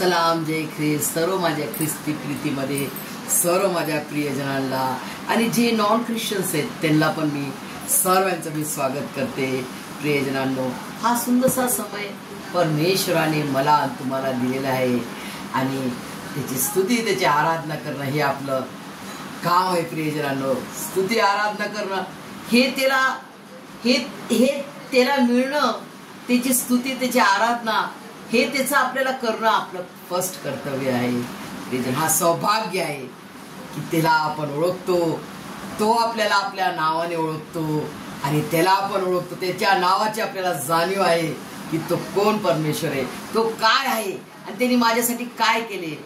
सलाम जय ख्रिस्त सर्व माझ्या ख्रिस्ती प्रीतीमध्ये सर्व माझ्या प्रियजनांना आणि जे नॉन ख्रिश्चन्स आहेत त्यांना पण मी सर्वांचं मी स्वागत करते। प्रियजनांनो, हा सुंदरसा समय परमेश्वराने मला तुम्हाला दिलेला आहे आणि त्याची स्तुती त्याची आराधना करणं हे आपलं काम आहे। प्रियजनांनो, स्तुती आराधना करणं हे त्याला मिळणं, त्याची स्तुती त्याची आराधना हे त्याचं आपल्याला करणं आपलं फर्स्ट कर्तव्य आहे। हा सौभाग्य आहे की त्याला आपण ओळखतो, तो आपल्याला आपल्या नावाने ओळखतो आणि त्याला आपण ओळखतो, त्याच्या नावाची आपल्याला जाणीव आहे की तो कोण परमेश्वर आहे, तो काय आहे आणि त्यांनी माझ्यासाठी काय केले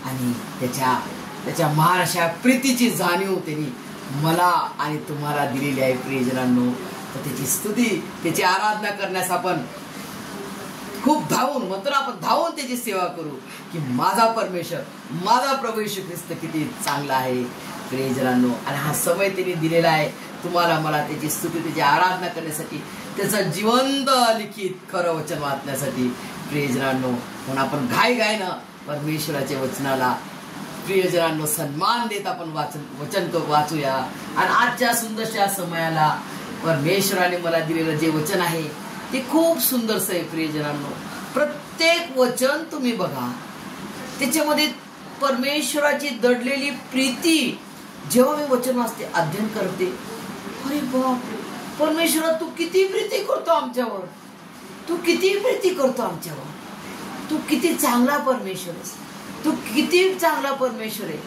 आणि त्याच्या महान अशा प्रीतीची जाणीव त्यांनी मला आणि तुम्हाला दिलेली आहे। प्रियजनांनो, तर त्याची स्तुती त्याची आराधना करण्यास आपण खूप धावून म्हणतो, आपण धावून त्याची सेवा करू की माझा परमेश्वर माझा प्रभू येशू ख्रिस्त किती चांगला आहे। प्रियजनांनो, आणि हा समय त्यांनी दिलेला आहे तुम्हाला मला त्याची स्तुती त्याची आराधना करण्यासाठी, त्याचं जिवंत लिखित खरं वचन वाचण्यासाठी। प्रियजनांनो, म्हणून आपण घाईघाईनं परमेश्वराच्या वचनाला प्रियजनांनो सन्मान देत आपण वचन वाचूया। आणि आजच्या सुंदरशा समयाला परमेश्वराने मला दिलेलं जे वचन आहे ते खूप सुंदरसं आहे। प्रियजनांनो, प्रत्येक वचन तुम्ही बघा, त्याच्यामध्ये परमेश्वराची दडलेली प्रीती जेव्हा मी वचन वाचते अध्ययन करते, अरे बापरे, परमेश्वरा तू किती प्रीती करतो आमच्यावर, तू किती प्रीती करतो आमच्यावर, तू किती चांगला परमेश्वर आहेस, तू किती चांगला परमेश्वर आहे।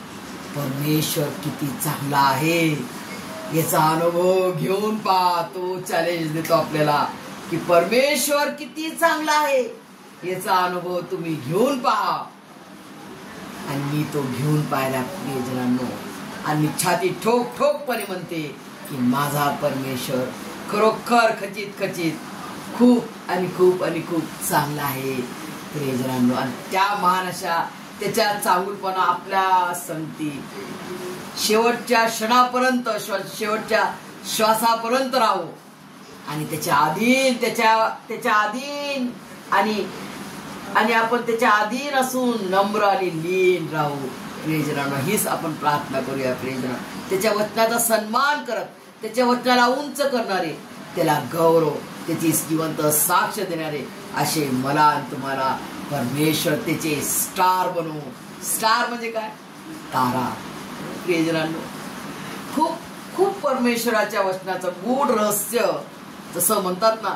परमेश्वर किती चांगला आहे याचा अनुभव घेऊन पहा, तो चॅलेंज देतो आपल्याला की परमेश्वर किती चांगला आहे याचा अनुभव तुम्ही घेऊन पहा। आणि मी तो घेऊन पाहिला प्रियजनांनो, आणि छाती ठोक ठोकपणे म्हणते की माझा परमेश्वर खरोखर खचित खूप आणि खूप आणि खूप चांगला आहे। प्रियजनांनो, आणि त्या महान अशा त्याच्या चांगुलपणा आपल्या संगती शेवटच्या क्षणापर्यंत, शेवटच्या श्वासापर्यंत राहू आणि त्याच्या अधीन आणि आपण त्याच्या अधीन असून नम्र आणि लीन राहू। प्रियजनांनो, हीच आपण प्रार्थना करूया। प्रियजनांनो, त्याच्या वचनाचा सन्मान करत, त्याच्या वचनाला उंच करणारे, त्याला गौरव, त्याची जिवंत साक्ष देणारे असे मला आणि तुम्हाला परमेश्वर त्याचे स्टार बनवू। स्टार म्हणजे काय? तारा। प्रियजनांनो, खूप खूप परमेश्वराच्या वचनाचं गूढ रहस्य, जसं म्हणतात ना,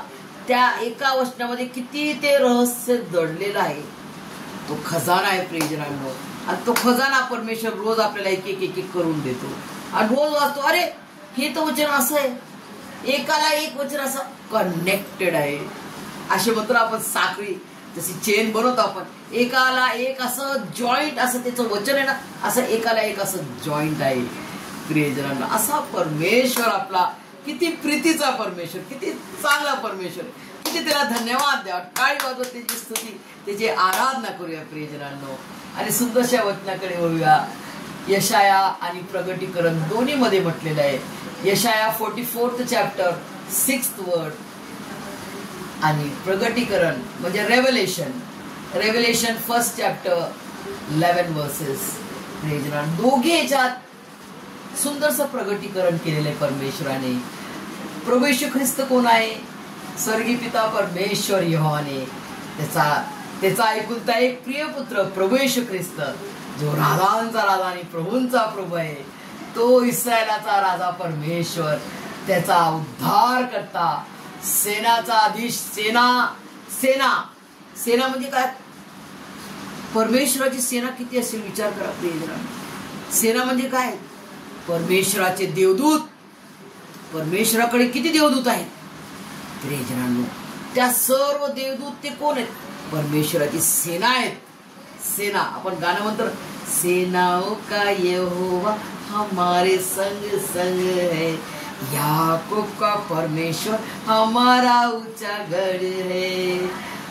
त्या एका वचनामध्ये किती ते रहस्य दडलेलं आहे, तो खजाना आहे। प्रियजनांनो, आणि तो खजाना परमेश्वर रोज आपल्याला एक एक करून देतो आणि रोज वाचतो, अरे हे तर वचन असं आहे, एकाला एक वचन असं कनेक्टेड आहे। असे म्हणतो आपण, साखळी जशी चेन बनवतो आपण, एकाला एक असं जॉईंट, असं त्याचं वचन आहे ना, असं एकाला एक असं जॉईंट आहे। प्रियजनांना, असा परमेश्वर आपला किती प्रीतीचा परमेश्वर, किती चांगला परमेश्वर, किती त्याला धन्यवाद द्यावा, टाळी वाजवत त्याची स्तुती त्याची आराधना करूया। प्रियजनांनो, आणि सुंदरशा वचनाकडे वळूया। यशाया आणि प्रगटीकरण दोन्ही मध्ये म्हटलेलं आहे। यशाया 44th चॅप्टर 6th वर्ड आणि प्रगटीकरण म्हणजे रेव्हेलेशन 1st चॅप्टर 11 वर्सेस। प्रियजनांनो, दोघे याच्यात सुंदरसं प्रगटीकरण केलेलं आहे परमेश्वराने। प्रभू येशू ख्रिस्त कोण आहे? स्वर्गीय पिता परमेश्वर यहोवाने त्याचा एकुलता एक प्रिय पुत्र प्रभू येशू ख्रिस्त, जो राजांचा राजा आणि प्रभूंचा प्रभू आहे, तो इस्रायलाचा राजा परमेश्वर, त्याचा उद्धार करता, सेनाचा अधीश, सेना म्हणजे काय? परमेश्वराची सेना किती असेल विचार करा प्रियजनांनो। सेना म्हणजे काय? परमेश्वराचे देवदूत, परमेश्वराकडे किती देवदूत आहेत प्रियजनांनो, त्या सर्व देवदूत ते कोण आहेत? परमेश्वराची सेना आहेत। सेना, आपण गाणं म्हणतो, सेनाओं का यहोवा हमारे संग संग है, याकूब का परमेश्वर हमारा ऊंचा गढ़ है,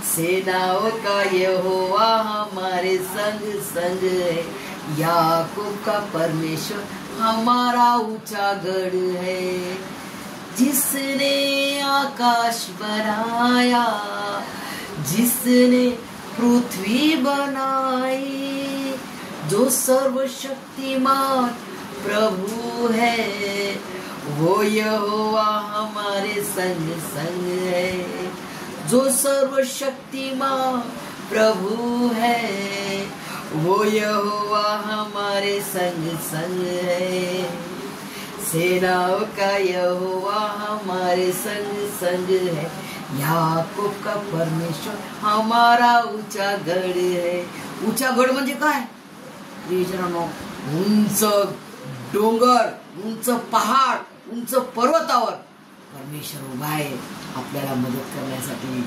सेनाओं का यहोवा हमारे संग संग है, याकूब का परमेश्वर हमारा ऊंचा गढ़ है, जिसने आकाश बनाया, जिसने पृथ्वी बनाई, जो सर्वशक्तिमान प्रभु है, वो यहोवा हमारे संग संग है। जो सर्वशक्तिमान प्रभु है, वो यहोवा हमारे संग संग है। सेनाओं का यहोवा हमारे संग संग है, याकूब का परमेश्वर हमारा ऊंचा गड है। ऊंचा गड म्हणजे काय? प्रियजनांनो, उंच डोंगर, उंच पहाड, उंच पर्वतावर परमेश्वर उभा आहे आपल्याला मदत करण्यासाठी,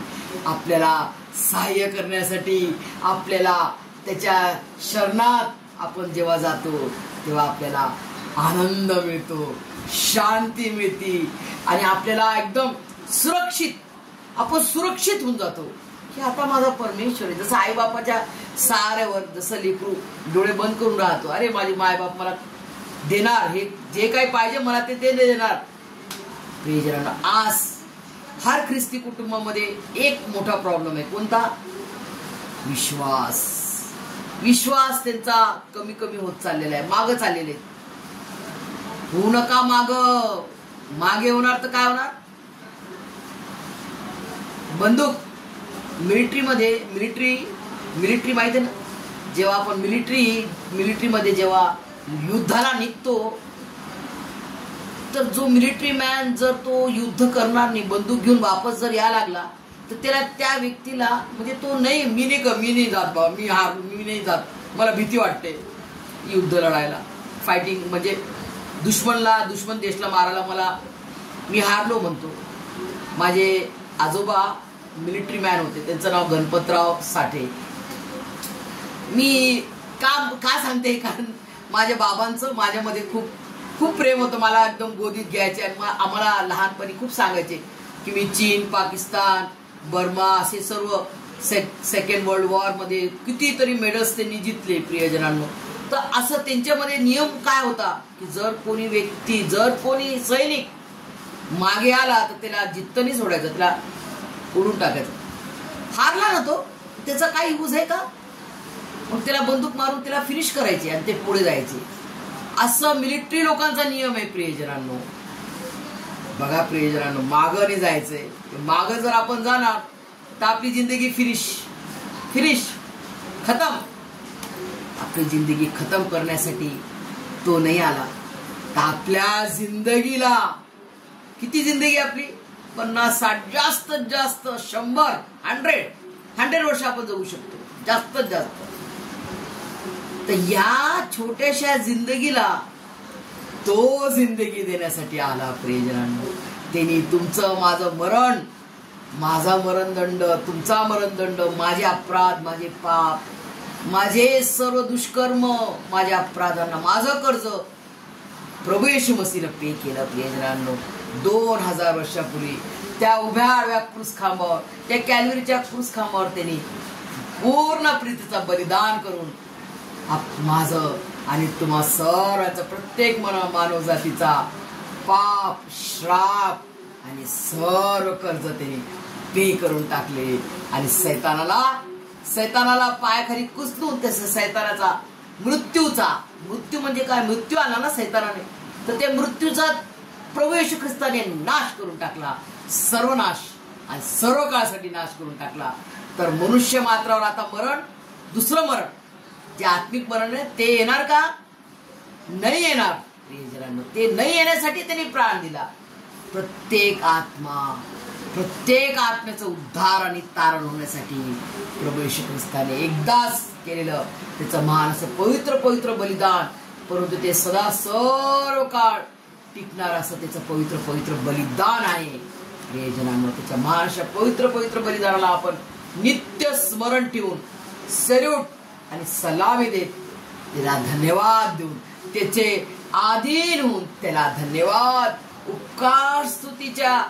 आपल्याला सहाय्य करण्यासाठी। आपल्याला त्याच्या शरणात आपण जेव्हा जातो तेव्हा आपल्याला आनंद मिळतो, शांती मिळते आणि आपल्याला एकदम आपण सुरक्षित होऊन जातो की आता माझा परमेश्वर आहे। जसं आई बापाच्या सहाऱ्यावर जसं लेकरू डोळे बंद करून राहतो, अरे माझी माय बाप मला देणार, हे जे काही पाहिजे मला ते देणार। प्रियजनांनो, आज हर ख्रिस्ती कुटुंबामध्ये एक मोठा प्रॉब्लेम आहे, कोणता? विश्वास त्यांचा कमी कमी होत चाललेला आहे, मागे चाललेले। होऊ नका मागे होणार तर काय होणार? बंदूक मिलिटरी माहिती आहे ना, जेव्हा आपण मिलिटरी मध्ये जेव्हा युद्धाला निघतो तर जो मिलिटरी मॅन जर तो युद्ध करणार नाही, बंदूक घेऊन वापस जर यायला लागला तर त्याला त्या व्यक्तीला म्हणजे तो नाही, मी नाही जात बाबा, मी नाही जात, मला भीती वाटते युद्ध लढायला, फायटिंग म्हणजे दुश्मन देशला मारायला मी हारलो म्हणतो। माझे आजोबा मिलिटरी मॅन होते, त्यांचं नाव गणपतराव साठे। मी का सांगते, कारण माझ्या बाबांचं माझ्यामध्ये खूप प्रेम होतं, मला एकदम गोदीत घ्यायचे आणि आम्हाला लहानपणी खूप सांगायचे की मी चीन, पाकिस्तान, बर्मा असे सर्व सेकंड वर्ल्ड वॉर मध्ये कितीतरी मेडल्स त्यांनी जिंकले। प्रियजनांनो, तर असं त्यांच्यामध्ये नियम काय होता की जर कोणी सैनिक मागे आला तर त्याला जित्त नाही सोडायचं, त्याला उडून टाकायचं। हारला ना तो, त्याचा काही यूज आहे का? मग त्याला बंदूक मारून त्याला फिनिश करायचे आणि ते पुढे जायचे। असं मिलिटरी लोकांचा नियम आहे। प्रियजनांनो, बघा प्रियजनांनो, मागं नाही जायचंय। मागं जर आपण जाणार तर आपली जिंदगी फिनिश खतम। आपली जिंदगी खतम करण्यासाठी तो नाही आला तर आपल्या जिंदगीला, किती जिंदगी आपली? 50-60, जास्त 100 वर्ष आपण जगू शकतो, जास्त। तर या छोट्याशा जिंदगीला तो जिंदगी देण्यासाठी आला। प्रियजनांनो, त्यांनी तुमचं माझा मरणदंड, तुमचा मरणदंड, माझे अपराध, माझे पाप, माझे सर्व दुष्कर्म, माझ्या अपराधांना माझं कर्ज प्रभू येशू मसीहने पे केलं। प्रियजनांनो, 2000 वर्षापूर्वी त्या उभ्या आडव्या क्रूस खांबावर, त्या कॅल्वरीच्या क्रूस खांबावर त्यांनी पूर्ण प्रीतीचं बलिदान करून माझं आणि तुम्हा सर्वांचं, प्रत्येक मानव जातीचा पाप, श्राप आणि सर्व कर्ज त्यांनी पे करून टाकले। आणि सैतानाला पायाखाली कुचलून त्याचा सैतानाचा मृत्यू म्हणजे काय? मृत्यू आला ना सैतानाने, तर त्या मृत्यूचा प्रभू येशू ख्रिस्ताने नाश करून टाकला, सर्वनाश आणि सर्व काळासाठी नाश करून टाकला। तर मनुष्य मात्रावर आता दुसरं मरण, जे आत्मिक मरण आहे ते येणार का? नाही येणार। प्रियजनांनो, ते नाही येण्यासाठी त्यांनी प्राण दिला। प्रत्येक आत्म्याचं उद्धार आणि तारण होण्यासाठी प्रभू येशू ख्रिस्ताने एकदाच केलेलं त्याचं महान असं पवित्र बलिदान, परंतु ते सदा सर्व काळ टिकणार असं त्याचं पवित्र बलिदान आहे। प्रियजनांनो, त्याच्या महान अशा पवित्र बलिदानाला आपण नित्य स्मरण ठेवून सॅल्यूट आणि सलामी देत त्याला धन्यवाद देऊन, त्याचे आधीन होऊन त्याला धन्यवाद, उपकार स्तुतीच्या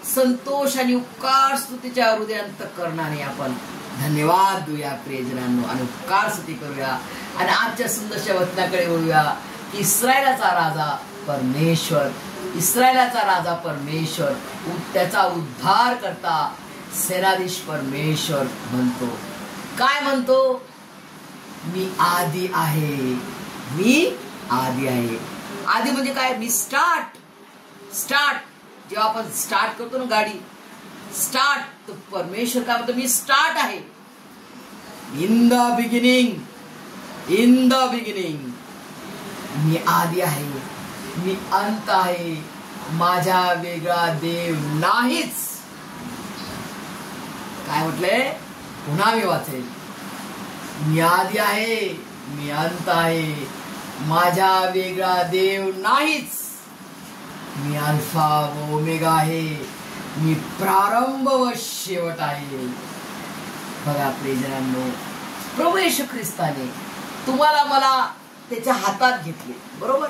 संतोष आणि उपकार स्तुतीच्या हृदयांतःकरणाने आपण धन्यवाद देऊया। प्रियजनांनो, आणि उपकार स्तुती करूया आणि आजच्या सुंदरशा वचनाकडे वळूया की इस्रायलाचा राजा परमेश्वर त्याचा उद्धार करता सेनाधीश परमेश्वर म्हणतो। काय म्हणतो? मी आदी आहे, मी आदी आहे. आदी म्हणजे काय? मी स्टार्ट. जेव्हा आपण स्टार्ट करतो ना गाडी, स्टार्ट, तो परमेश्वर काय म्हणतो? मी स्टार्ट आहे. इन द बिगिनिंग मी आदी आहे, मी अंत आहे, माझ्या वेगळा देव नाहीच. काय म्हटलंय? पुन्हा मी वाचेल. मी आदी आहे, मी अंत आहे, माझ्या वेगळा देव नाहीच. मी अल्फा व ओमेगा आहे, मी प्रारंभ व शेवट आहे. बघा प्रियजनांनो, प्रभू येशू ख्रिस्ताने तुम्हाला मला त्याच्या हातात घेतले, बरोबर?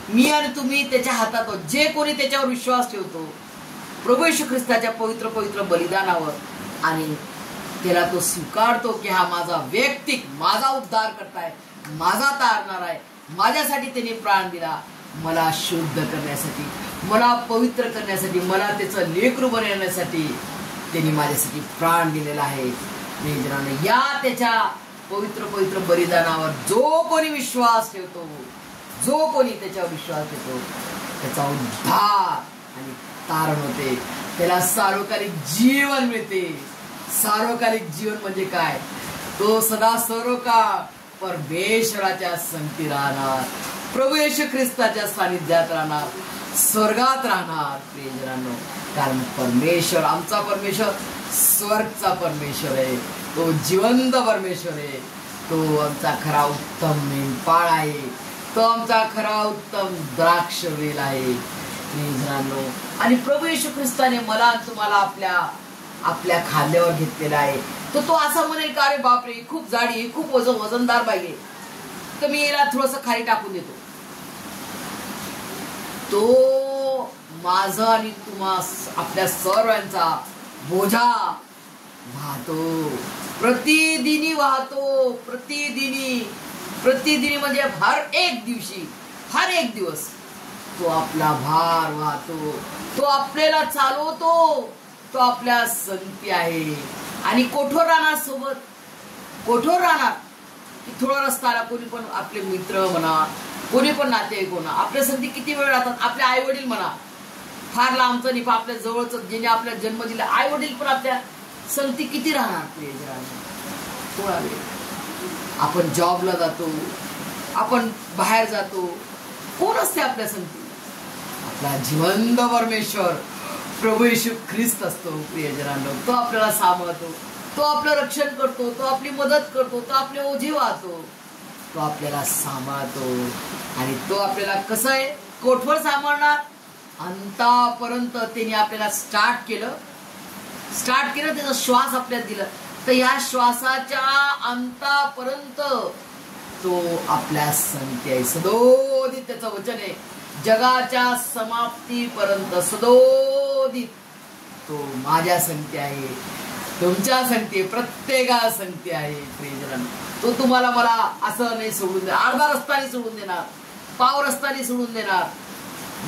मी आणि तुम्ही त्याच्या हातात आहोत. जे कोणी त्याच्यावर विश्वास ठेवतो प्रभू येशू ख्रिस्ताच्या पवित्र पवित्र बलिदानावर, आणि त्याला तो स्वीकारतो की हा माझा वैयक्तिक, माझा उद्धार करताय, माझा तारणार आहे, माझ्यासाठी त्याने प्राण दिला, मला शुद्ध करण्यासाठी, मला पवित्र करण्यासाठी, मला त्याचं लेकरू बनवण्यासाठी त्यांनी माझ्यासाठी प्राण दिलेला आहे. या त्याच्या पवित्र पवित्र बलिदानावर जो कोणी विश्वास ठेवतो, जो कोणी त्याच्यावर विश्वास ठेवतो, त्याचा उद्धार आणि तारण होते, त्याला सार्वकालिक जीवन मिळते. सार्वकालिक जीवन म्हणजे काय? तो सदा सर्वकाळ परमेश्वराच्या संगती राहणार, प्रभू येशू ख्रिस्ताच्या सानिध्यात राहणार, स्वर्गात राहणार. प्रियजनांनो, कारण परमेश्वर, आमचा परमेश्वर स्वर्गचा परमेश्वर आहे, तो जिवंत परमेश्वर आहे, तो आमचा खरा उत्तम मेंढपाळ आहे, तो आमचा खरा उत्तम द्राक्ष वेल आहे. प्रियजनांनो, आणि प्रभू येशू ख्रिस्ताने मला आणि तुम्हाला आपल्या खांद्यावर घेतलेला आहे. तो असं म्हणेल का, अरे बापरे, खूप जाडी आहे, खूप वजनदार बाई आहे, तर मी याला थोडस खाली टाकून देतो. तो माझा आणि तुम्हा आपल्या सर्वांचा बोझा वाहतो, प्रतिदिनी वाहतो. प्रतिदिनी म्हणजे हर एक दिवस तो आपला भार वाहतो, तो आपल्याला चालवतो, तो आपल्या संगती आहे. आणि कठोर राहणार की थोडा रस्ताला कोणी पण, आपले मित्र म्हणा, कोणी पण नातेवाईक म्हणा, आपल्या संगती किती वेळ राहतात. आपले आई वडील म्हणा, फार लांबचं नाही, आपल्या जवळचं, ज्याने आपल्या जन्म दिला, आई वडील पण आपल्या संगती किती राहणार? थोडा वेळ. आपण जॉबला जातो, आपण बाहेर जातो, कोण असते आपल्या संगती? आपला जिवंत परमेश्वर प्रभू येशू ख्रिस्त असतो. प्रियजनांनो, तो आपल्याला सांभाळतो, तो आपलं रक्षण करतो, तो आपली मदत करतो, तो आपले ओझे वाहतो, तो आपल्याला सांभाळतो. आणि तो आपल्याला कसं आहे, कोठवर सांभाळणार? अंतापर्यंत. त्याने आपल्याला स्टार्ट केलं, त्याचा श्वास आपल्याला दिला, तर या श्वासाच्या अंतापर्यंत तो आपल्या संगती आहे. सदोदित त्याचं वचन आहे, जगाच्या समाप्तीपर्यंत सदोदित तो माझ्या संगती आहे, तुमच्या संगती आहे, प्रत्येका संगती आहे. प्रियजनांनो, तो तुम्हाला मला असं नाही सोडून देणार, अर्धा रस्ताने सोडून देणार, पाव रस्ताने सोडून देणार,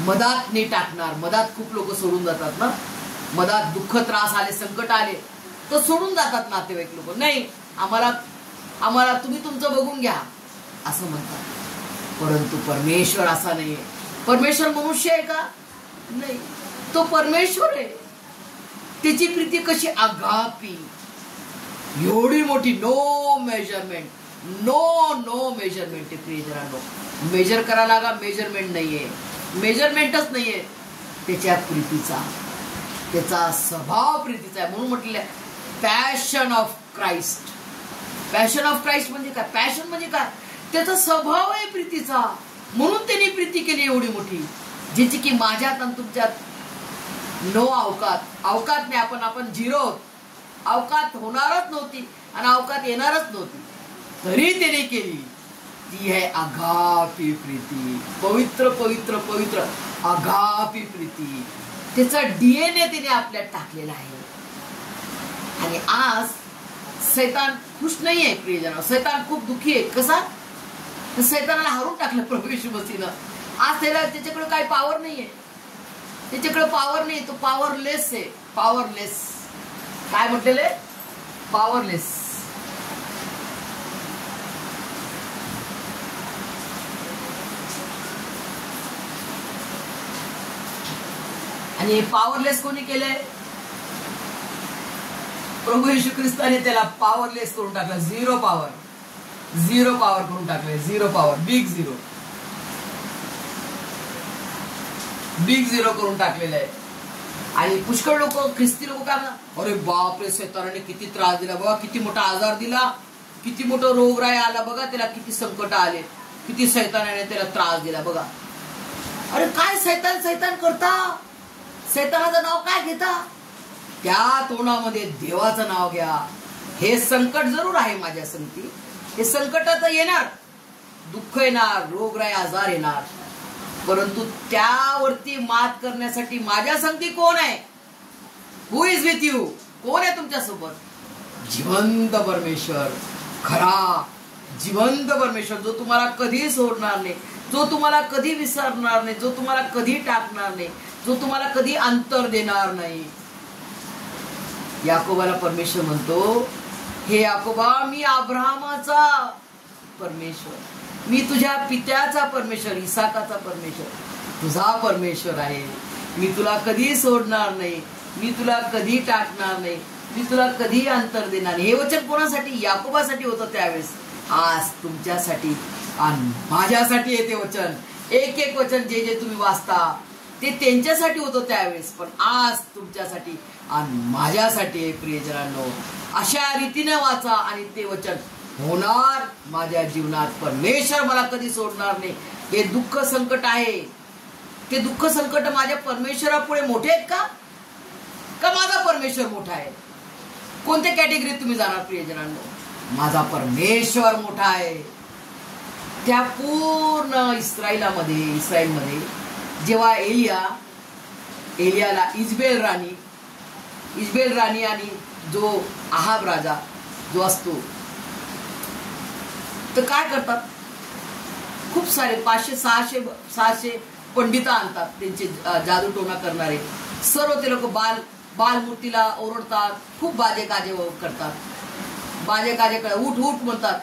मधात नाही टाकणार. मधात खूप लोक सोडून जातात ना, मधात दुःख, त्रास आले, संकट आले तर सोडून जातात नातेवाईक लोक. नाही, आम्हाला तुम्ही तुमचं बघून घ्या असं म्हणतात. परंतु परमेश्वर असा नाहीये. परमेश्वर मनुष्य आहे का? नाही, तो परमेश्वर आहे. त्याची प्रीती कशी अगापी, एवढी मोठी, नो मेजरमेंट. प्रियजनांनो, मेजर करायला लागा, मेजरमेंट नाहीये, मेजरमेंटच नाहीये त्याच्या प्रीतीचा. त्याचा स्वभाव प्रीतीचा आहे. म्हणून म्हटलेलं आहे passion of Christ. Passion of Christ म्हणजे काय? पॅशन म्हणजे काय? त्याचा स्वभाव आहे प्रीतीचा. म्हणून त्यांनी प्रीती केली एवढी मोठी, ज्याची की माझ्यात आणि तुमच्यात नो अवकात नाही. आपण झिरो आहोत. अवकात होणारच नव्हती आणि अवकात येणारच नव्हती, तरी त्याने केली. ती आहे अगापी प्रीती. पवित्र पवित्र पवित्र अगापी प्रीती. त्याचा DNA त्याने आपल्यात टाकलेला आहे. आणि आज सैतान खुश नाहीये प्रियजन. सैतान खूप दुःखी आहे. कसा? सैतानाला हारून टाकलं प्रभू येशू मसीहनं. आज त्याच्याकडे काही पॉवर नाहीये. त्याच्याकडे पॉवर नाही. तो पॉवरलेस आहे. पॉवरलेस. काय म्हटलेले? पॉवरलेस. आणि पॉवरलेस कोणी केलंय? प्रभू येशू ख्रिस्ताने त्याला पॉवरलेस करून टाकलं. झिरो पॉवर करून टाकले. झिरो पॉवर, बिग झिरो करून टाकलेलं आहे. आणि पुष्कळ लोक, ख्रिस्ती लोक काय म्हणतात, अरे बापरे, शैतानाने किती त्रास दिला बघा, किती मोठा आजार दिला, किती मोठा रोगराई आला बघा, त्याला किती संकट आले, किती शैतानाने त्याला त्रास दिला बघा. अरे काय सैतान करता? सैतानाचं नाव काय घेता? त्या तोंडामध्ये देवाचं नाव घ्या. हे संकट जरूर आहे माझ्या संगती, हे संकट तर येणार, दुःख येणार, रोगराई आजार येणार, परंतु त्यावरती मात करण्यासाठी माझ्या संगती कोण आहे? हु इज विथ यू? कोण आहे तुमच्या सोबत? जिवंत परमेश्वर, खरा जिवंत परमेश्वर, जो तुम्हाला कधी सोडणार नाही, जो तुम्हाला कधी विसरणार नाही, जो तुम्हाला कधी टाकणार नाही, जो तुम्हाला कधी अंतर देणार नाही. याकोबाला परमेश्वर म्हणतो, हे याकोबा, मी अब्राहमाचा परमेश्वर, मी तुझ्या पित्याचा परमेश्वर, इसाकाचा परमेश्वर, तुझा परमेश्वर आहे. मी तुला कधी सोडणार नाही, मी तुला कधी टाकणार नाही, मी तुला कधी अंतर देणार नाही. हे वचन कोणासाठी? याकोबासाठी होतं त्यावेळेस. आज तुमच्यासाठी आणि माझ्यासाठी येते वचन. एक एक वचन जे जे तुम्ही वाचता ते त्यांच्यासाठी होतं त्यावेळेस, पण आज तुमच्यासाठी आणि माझ्यासाठी आहे. प्रियजनांनो, अशा रीतीने वाचा आणि ते वचन होणार माझ्या जीवनात. परमेश्वर मला कधी सोडणार नाही. हे दुःख संकट आहे, ते दुःख संकट माझ्या परमेश्वरापुढे मोठे आहेत का? का माझा परमेश्वर मोठा आहे? कोणत्या कॅटेगरीत तुम्ही जाणार प्रियजनांनो? माझा परमेश्वर मोठा आहे. त्या पूर्ण इस्रायलमध्ये जेव्हा एलियाला इजबेल राणी आणि जो आहाब राजा जो असतो, तर काय करतात, खूप सारे 500-600 पंडित आणतात, त्यांचे जादूटोना करणारे. सर्व ते लोक बालमूर्तीला ओरडतात, खूप बाजे गाजे करतात, उठ उठ म्हणतात.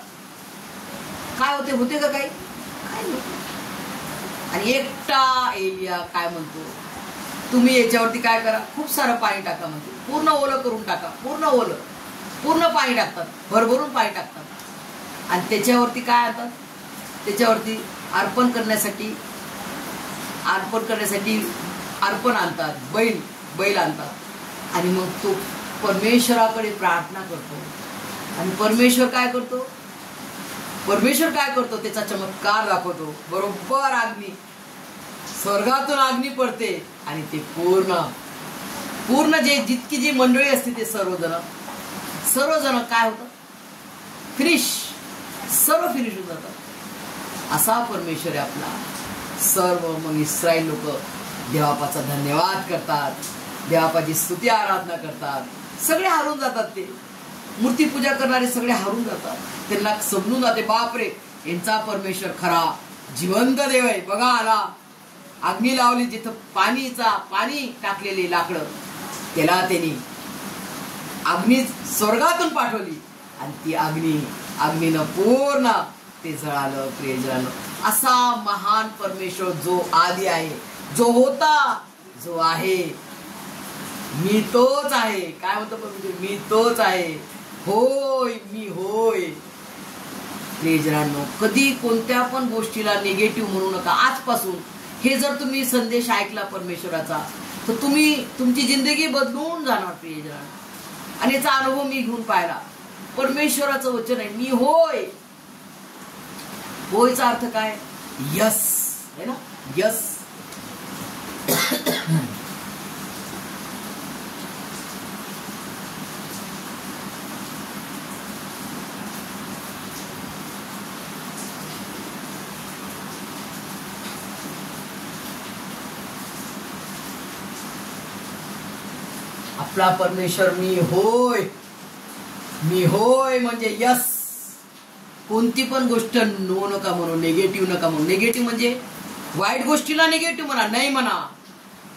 काय होते का काही? काय नाही. आणि एकटा एलिया काय म्हणतो, तुम्ही याच्यावरती काय करा, खूप सारं पाणी टाका म्हणते, पूर्ण ओलं करून टाका, पूर्ण पाणी टाकतात, भरभरून पाणी टाकतात. आणि त्याच्यावरती काय आणतात, त्याच्यावरती अर्पण करण्यासाठी अर्पण आणतात, बैल आणतात. आणि मग तो परमेश्वराकडे प्रार्थना करतो. आणि परमेश्वर काय करतो, त्याचा चमत्कार दाखवतो. बरोबर स्वर्गातून अग्नी पडते आणि ते पूर्ण जितकी जी मंडळी असते ते सर्वजण काय होतं, सर्व फिनिश होऊन जातात. असा परमेश्वर आहे आपला. सर्व मग इस्रायल लोक देवापाचा धन्यवाद करतात, देवापाची स्तुती आराधना करतात. सगळे हारून जातात, ते मूर्तीपूजा करणारे सगळे हारून जातात. त्यांना समजून जाते, बापरे, यांचा परमेश्वर खरा जिवंत देव आहे. बघा, आला, अग्नी लावली, जिथं पाणी टाकलेली लाकडं, त्याला त्यांनी अग्नी स्वर्गातून पाठवली आणि ती अग्नीनं पूर्ण ते जळालं. प्रियजनांनो, असा महान परमेश्वर जो आदी आहे, जो होता, जो आहे, मी तोच आहे. काय म्हणतो परमेश्वर? मी तोच आहे. होय, मी होय. प्रियजनांनो, कधी कोणत्या पण गोष्टीला निगेटिव्ह म्हणू नका. आजपासून हे जर तुम्ही संदेश ऐकला परमेश्वराचा, तर तुमची जिंदगी बदलून जाणार प्रियजनांनो. आणि याचा अनुभव मी घेऊन पाहिला. परमेश्वराचं वचन आहे, मी होय. होयचा अर्थ काय? यस, है ना, यस. आपला परमेश्वर मी होय म्हणजे यस. कोणती पण गोष्ट नो नका म्हणू, निगेटिव्ह नका म्हणू. निगेटिव्ह म्हणजे वाईट गोष्टीला निगेटिव्ह म्हणा, नाही म्हणा.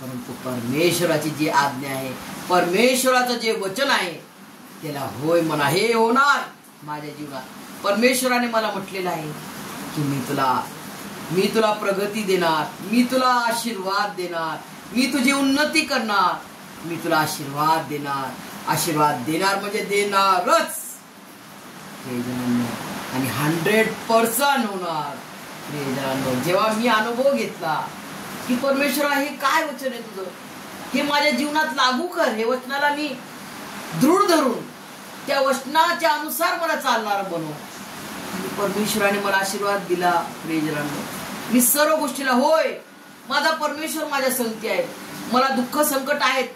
परंतु परमेश्वराची जी आज्ञा आहे, परमेश्वराचं जे वचन आहे, त्याला होय म्हणा. हे होणार माझ्या जीवनात. परमेश्वराने मला म्हटलेलं आहे की मी तुला प्रगती देणार, मी तुला आशीर्वाद देणार, मी तुझी उन्नती करणार, मी तुला आशीर्वाद देणार. आशीर्वाद देणार म्हणजे देणारच प्रियजनांनो, आणि 100% होणार प्रियजनांनो. जेव्हा मी अनुभव घेतला की परमेश्वरा हे काय वचन आहे तुझं, हे माझ्या जीवनात लागू कर, हे वचनाला मी दृढ धरून त्या वचनाच्या अनुसार मला चालणार बनव. परमेश्वराने मला आशीर्वाद दिला प्रियजनांनो. मी सर्व गोष्टीला होय, माझा परमेश्वर माझ्या संगती आहे. मला दुःख संकट आहेत,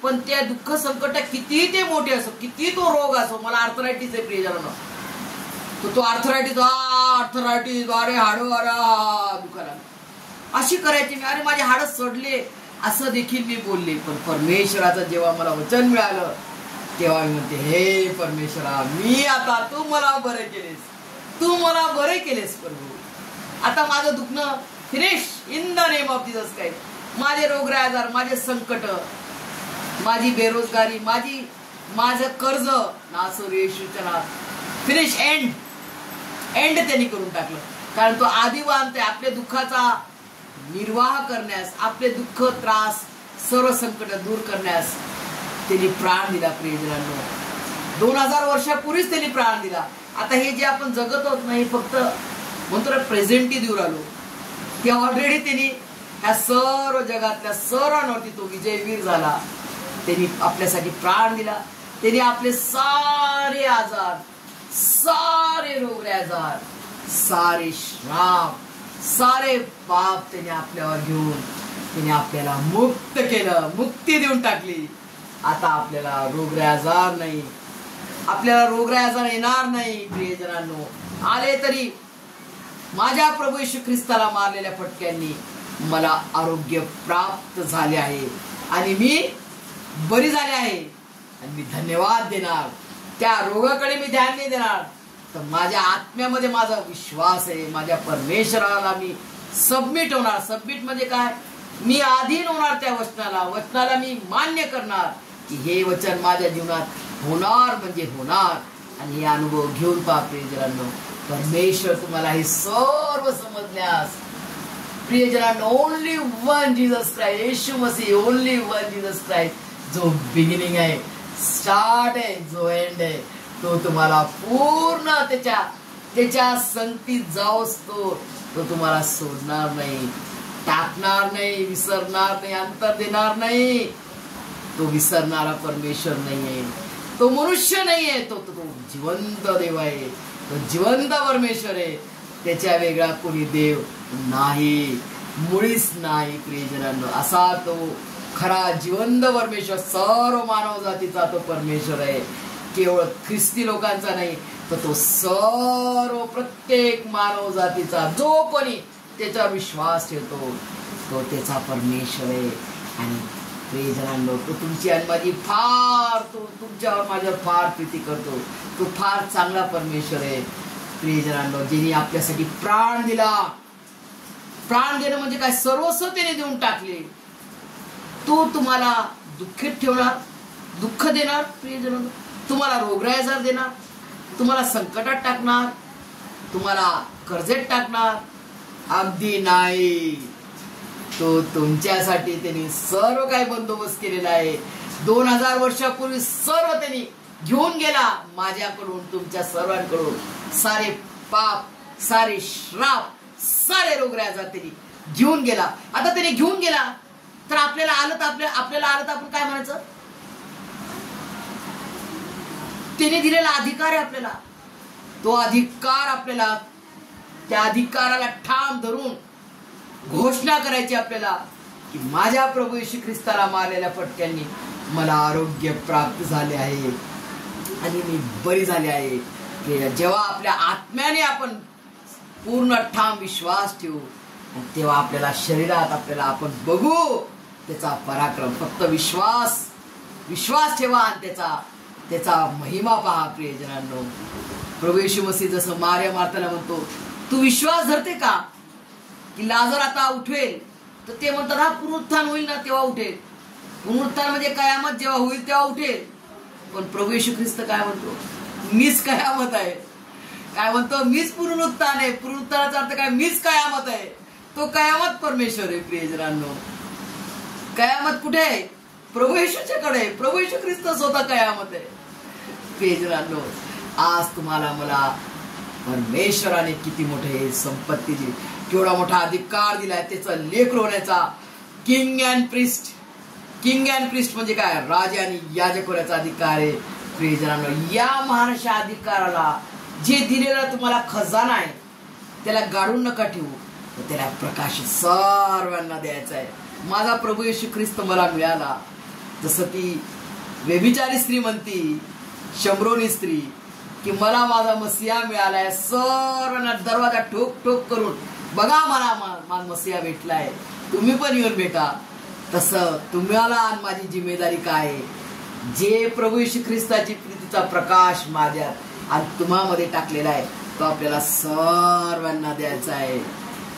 पण त्या दुःख संकट किती ते मोठे असो, किती तो रोग असो, मला आर्थरायटिस आहे प्रियजनांनो, तो आर्थरायटिस अरे हाड दुखायला अशी करायची मी, अरे माझे हाड सडले असं देखील मी बोलले. पण परमेश्वराचं जेव्हा मला वचन मिळालं तेव्हा मी म्हणते, हे परमेश्वरा, मी आता तू मला बरे केलेस, तू मला बरे केलेस प्रभू. आता माझं दुखणं finish in the name of Jesus Christ. माझे रोगराई आजार, माझे संकट, माझी बेरोजगारी, माझं कर्ज नासो येशूच्या नावात फिनिश, एंड त्यांनी करून टाकलं. कारण तो आदिवान ते आपल्या दुःखाचा निर्वाह करण्यास, आपले दुःख त्रास सर्व संकट दूर करण्यास त्यांनी प्राण दिला प्रियजनांनो. 2000 वर्षापूर्वीच त्यांनी प्राण दिला. आता हे जे आपण जगत आहोत ना, हे फक्त म्हणतो ना प्रेझेंटी देऊ राहिलो, ते ऑलरेडी त्यांनी ह्या सर्व जगातल्या सर्वांवरती तो विजयवीर झाला. त्यांनी आपल्यासाठी प्राण दिला. त्यांनी आपले सारे आजार, सारे रोगरे आजार, सारे श्राप, सारे पाप त्यांनी आपल्यावर घेऊन त्यांनी आपल्याला मुक्त केलं, मुक्ती देऊन टाकली. आता आपल्याला रोगराई आजार नाही, आपल्याला रोगराई आजार येणार नाही प्रियजनांनो. आले तरी माझ्या प्रभू येशू ख्रिस्ताला मारलेल्या फटक्यांनी मला आरोग्य प्राप्त झाले आहे आणि मी बरी झाले आहे. आणि मी धन्यवाद देणार, त्या रोगाकडे मी ध्यान नाही देणार. तर माझ्या आत्म्यामध्ये माझा विश्वास आहे, माझ्या परमेश्वराला मी सबमिट होणार. सबमिट म्हणजे काय, मी अधीन होणार त्या वचनाला मी मान्य करणार की हे वचन माझ्या जीवनात होणार म्हणजे होणार. आणि हे अनुभव घेऊन पहा प्रियजनांनो, परमेश्वर तुम्हाला हे सर्व समजण्यास प्रियजनांनो, ओनली वन जीसस क्राइस्ट, येशू मसीह, ओनली वन जीसस क्राइस्ट, जो बिगिनिंग आहे, स्टार्ट आहे, जो एंड आहे, तो तुम्हाला पूर्ण त्याच्या संगतीत जाऊस तो तुम्हाला सोडणार नाही, टाकणार नाही, विसरणार नाही, अंतर देणार नाही. तो विसरणारा परमेश्वर नाहीये, तो मनुष्य नाहीये, तो जिवंत देव आहे, तो जिवंत परमेश्वर आहे. त्याच्या वेगळा कोणी देव नाही, मुळीच नाही प्रियजनांनो. असा तो खरा जिवंत परमेश्वर, सर्व मानव जातीचा तो परमेश्वर आहे. केवळ ख्रिस्ती लोकांचा नाही, तर तो सर्व प्रत्येक मानव जातीचा जो कोणी त्याच्यावर विश्वास ठेवतो तो त्याचा परमेश्वर आहे. आणि प्रियजनांनो, तो तुमची आणि माझी तो तुमच्यावर माझ्यावर फार प्रीती करतो. तो फार चांगला परमेश्वर आहे प्रियजनांनो, जिने आपल्यासाठी प्राण दिला. प्राण देणं म्हणजे काय, सर्वस्व त्याने देऊन टाकले. तो तुम्हाला दुःखीत ठेवणार, दुःख देणार प्रियजनांनो, तुम्हाला रोगराई आजार देणार, तुम्हाला संकटात टाकणार, तुम्हाला कर्जेत टाकणार अगदी नाही. तो तुमच्यासाठी त्यांनी सर्व काही बंदोबस्त केलेला आहे. 2000 वर्षापूर्वी सर्व त्यांनी घेऊन गेला माझ्याकडून, तुमच्या सर्वांकडून. सारे पाप, सारे श्राप, सारे रोगराई आजार त्यांनी घेऊन गेला. आता त्यांनी घेऊन गेला तर आपल्याला आलं तर आपण काय म्हणायचं, त्याने दिलेला अधिकार आहे आपल्याला. तो अधिकार आपल्याला, त्या अधिकाराला ठाम धरून घोषणा करायची आपल्याला की माझ्या प्रभू येशू ख्रिस्ताला मारलेल्या फटक्यांनी मला आरोग्य प्राप्त झाले आहे आणि मी बरी झाले आहे. जेव्हा आपल्या आत्म्याने आपण पूर्ण ठाम विश्वास ठेवू, तेव्हा आपल्याला शरीरात आपण बघू त्याचा पराक्रम. फक्त विश्वास ठेवा आणि त्याचा महिमा पहा प्रियजनांनो. प्रभू येशू मसीह जसं मार्ताला म्हणतो, तू विश्वास धरते का की लाजर आता उठवेल, तर ते म्हणतात हा पुनरुत्थान होईल ना तेव्हा उठेल. पुनरुत्थान म्हणजे कयामत जेव्हा होईल तेव्हा उठेल. पण प्रभू येशू ख्रिस्त काय म्हणतो, मीच कयामत आहे. काय म्हणतो, मीच पुनरुत्थान आहे. पुनरुत्थानाचा अर्थ काय, मीच कयामत आहे. तो कयामत परमेश्वर आहे प्रियजनांनो. कयामत कुठे आहे? प्रभू येशूच्याकडे. प्रभू येशू ख्रिस्त स्वतः कयामत आहे. प्रियजनांनो, आज तुम्हाला मला परमेश्वराने किती मोठे संपत्ती दिली, केवढा मोठा अधिकार दिलाय. त्याचा लेकर होण्याचा king and priest. King and priest म्हणजे काय? राजे आणि याजक होण्याचा अधिकार आहे. प्रियजनांनो, या महान अशा अधिकाराला जे दिलेला तुम्हाला खजाना आहे त्याला गाडून नका ठेवू, त्याला प्रकाश सर्वांना द्यायचा आहे. माझा प्रभू येशू ख्रिस्त मला मिळाला. जसं ती व्यभिचारी स्त्री म्हणती, शंभरोनी स्त्री, की मला माझा मसिया मिळालाय. सर्वांना दरवाजा ठोक ठोक करून बघा मला माझा मसिया भेटलाय, तुम्ही पण येऊन भेटा. तसं तुम्हाला आणि माझी जिम्मेदारी काय आहे? जे प्रभू येशू ख्रिस्ताची प्रीतीचा प्रकाश माझ्यात आणि तुम्हामध्ये टाकलेला आहे तो आपल्याला सर्वांना द्यायचा आहे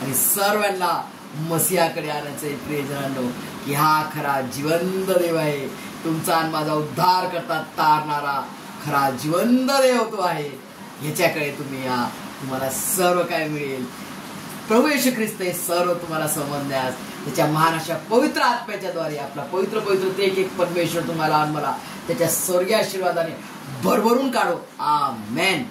आणि सर्वांना मसियाकडे आणायचं आहे. प्रियजनांनो, की हा खरा जिवंत देव आहे. तुमचा आणि माझा उद्धार करता तारणारा खरा जिवंत देव तो आहे. ह्याच्याकडे तुम्ही या, तुम्हाला सर्व काय मिळेल. प्रभू येशू ख्रिस्त हे सर्व तुम्हाला समजण्यास त्याच्या महान अशा पवित्र आत्म्याच्या द्वारे आपला पवित्र पवित्र एक एक परमेश्वर तुम्हाला आणि मला त्याच्या स्वर्गीय आशीर्वादाने भरभरून काढो. आमेन.